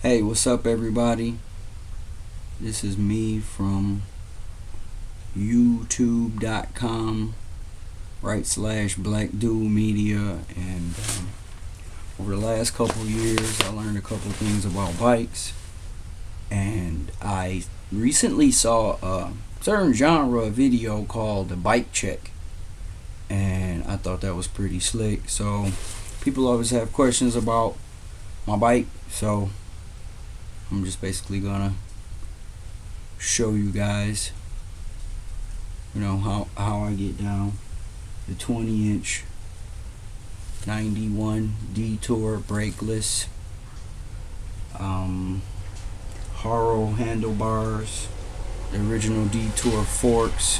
Hey, what's up everybody? This is me from youtube.com /blackdudemedia, and over the last couple years I learned a couple things about bikes, and I recently saw a certain genre video called the bike check, and I thought that was pretty slick. So people always have questions about my bike, so I'm just basically gonna show you guys, how I get down the 20-inch 91 Detour brakeless, Haro handlebars, the original Detour forks.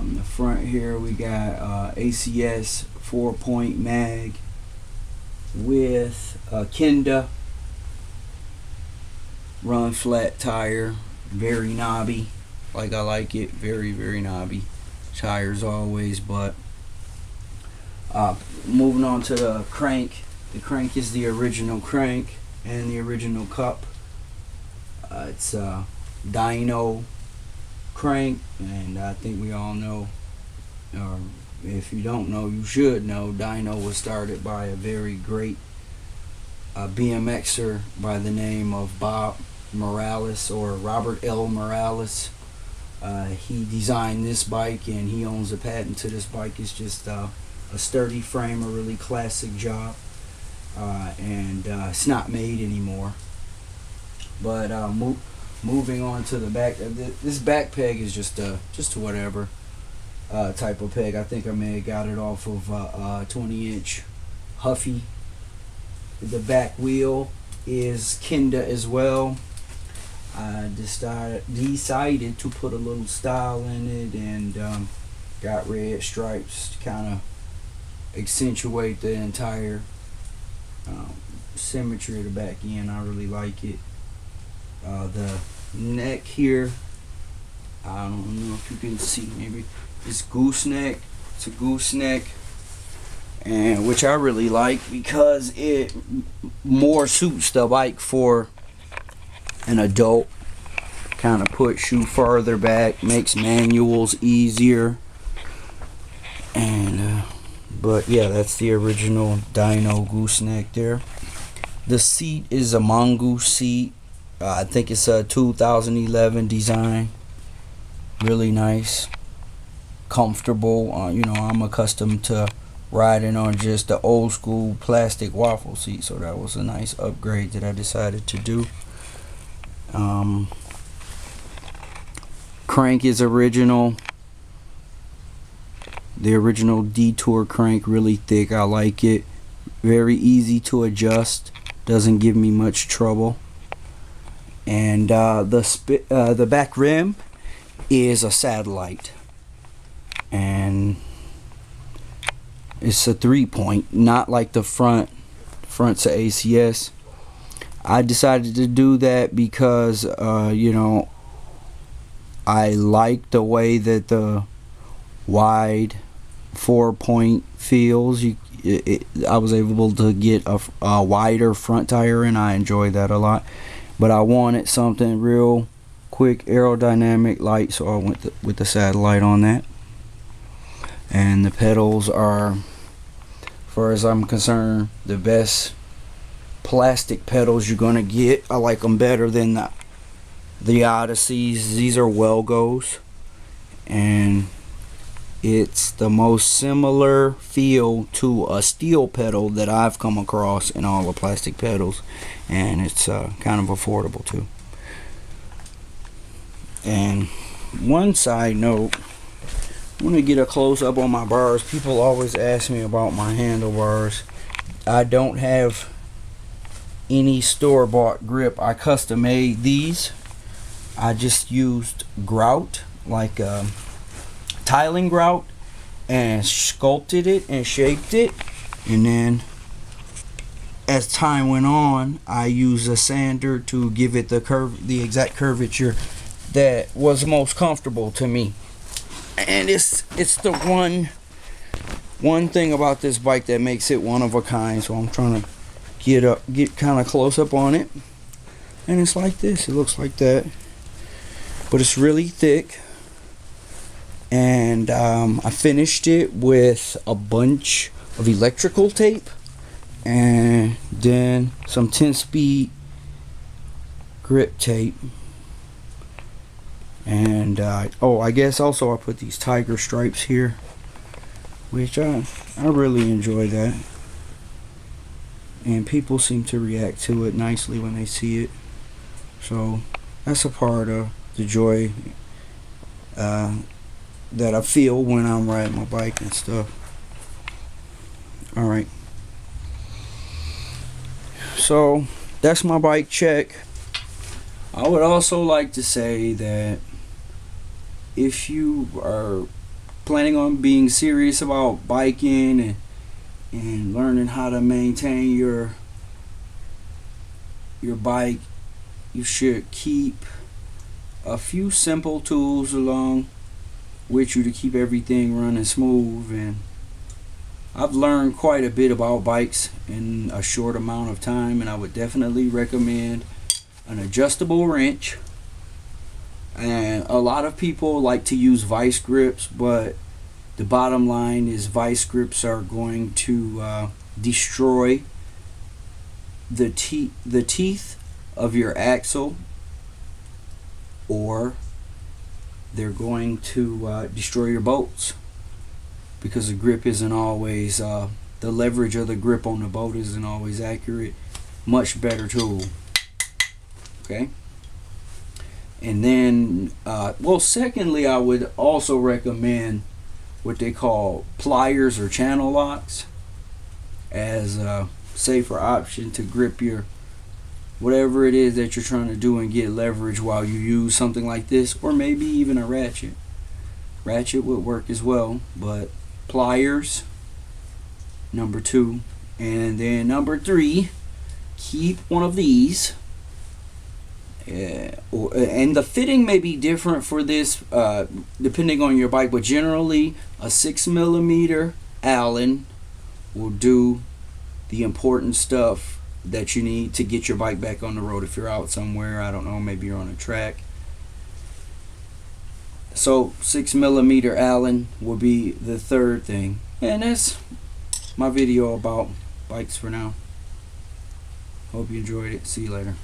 The front here we got ACS 4-point mag with a Kenda run flat tire, very knobby, like I like it, very knobby tires always. But moving on to the crank is the original crank and the original cup. It's a dyno crank, and I think we all know, or if you don't know, you should know, dyno was started by a very great BMXer by the name of Bob Morales, or Robert L. Morales. He designed this bike and he owns a patent to this bike. It's just a sturdy frame, a really classic job, and it's not made anymore. But moving on to the back, this back peg is just a whatever type of peg. I think I may have got it off of a 20-inch Huffy. The back wheel is Kenda as well. I decided to put a little style in it, and got red stripes to kind of accentuate the entire symmetry of the back end. I really like it. The neck here, I don't know if you can see, maybe it's gooseneck. It's a gooseneck, and which I really like because it more suits the bike for an adult. Kind of puts you further back, makes manuals easier. And but yeah, that's the original dyno gooseneck there. The seat is a mongoose seat. I think it's a 2011 design. Really nice, comfortable. I'm accustomed to riding on just the old school plastic waffle seat, so that was a nice upgrade that I decided to do. Crank is original. The original Detour crank, really thick. I like it. Very easy to adjust. Doesn't give me much trouble. And the back rim is a satellite, and it's a 3-point, not like the front's a ACS. I decided to do that because I like the way that the wide 4-point feels. I was able to get a wider front tire, and I enjoy that a lot. But I wanted something real quick, aerodynamic, light, so I went with the satellite on that. And the pedals are, as far as I'm concerned, the best plastic pedals you're gonna get. I like them better than the Odysseys. These are Welgos, and it's the most similar feel to a steel pedal that I've come across in all the plastic pedals, and it's kind of affordable too. And one side note, I want to get a close up on my bars. People always ask me about my handlebars. I don't have any store-bought grip. I custom made these. I just used grout, like tiling grout, and sculpted it and shaped it, and then as time went on, I used a sander to give it the exact curvature that was most comfortable to me. And it's the one thing about this bike that makes it one of a kind. So I'm trying to get kind of close up on it, and it's like this. It looks like that, but it's really thick. And I finished it with a bunch of electrical tape and then some 10-speed grip tape. And I guess also I put these tiger stripes here, which I really enjoy that. And people seem to react to it nicely when they see it. So that's a part of the joy that I feel when I'm riding my bike and stuff. Alright. So that's my bike check. I would also like to say that if you are planning on being serious about biking and learning how to maintain your bike, you should keep a few simple tools along with you to keep everything running smooth. And I've learned quite a bit about bikes in a short amount of time, and I would definitely recommend an adjustable wrench. And a lot of people like to use vice grips, but the bottom line is vice grips are going to destroy the teeth of your axle, or they're going to destroy your bolts, because the grip isn't always the leverage of the grip on the bolt isn't always accurate. Much better tool. Okay. And then secondly, I would also recommend what they call pliers or channel locks as a safer option to grip your whatever it is that you're trying to do and get leverage while you use something like this, or maybe even a ratchet. Ratchet would work as well, but pliers, number 2. And then number 3, keep one of these. And the fitting may be different for this depending on your bike, but generally a 6mm Allen will do the important stuff that you need to get your bike back on the road. If you're out somewhere, I don't know, maybe you're on a track, so 6mm Allen will be the third thing. And that's my video about bikes for now. Hope you enjoyed it. See you later.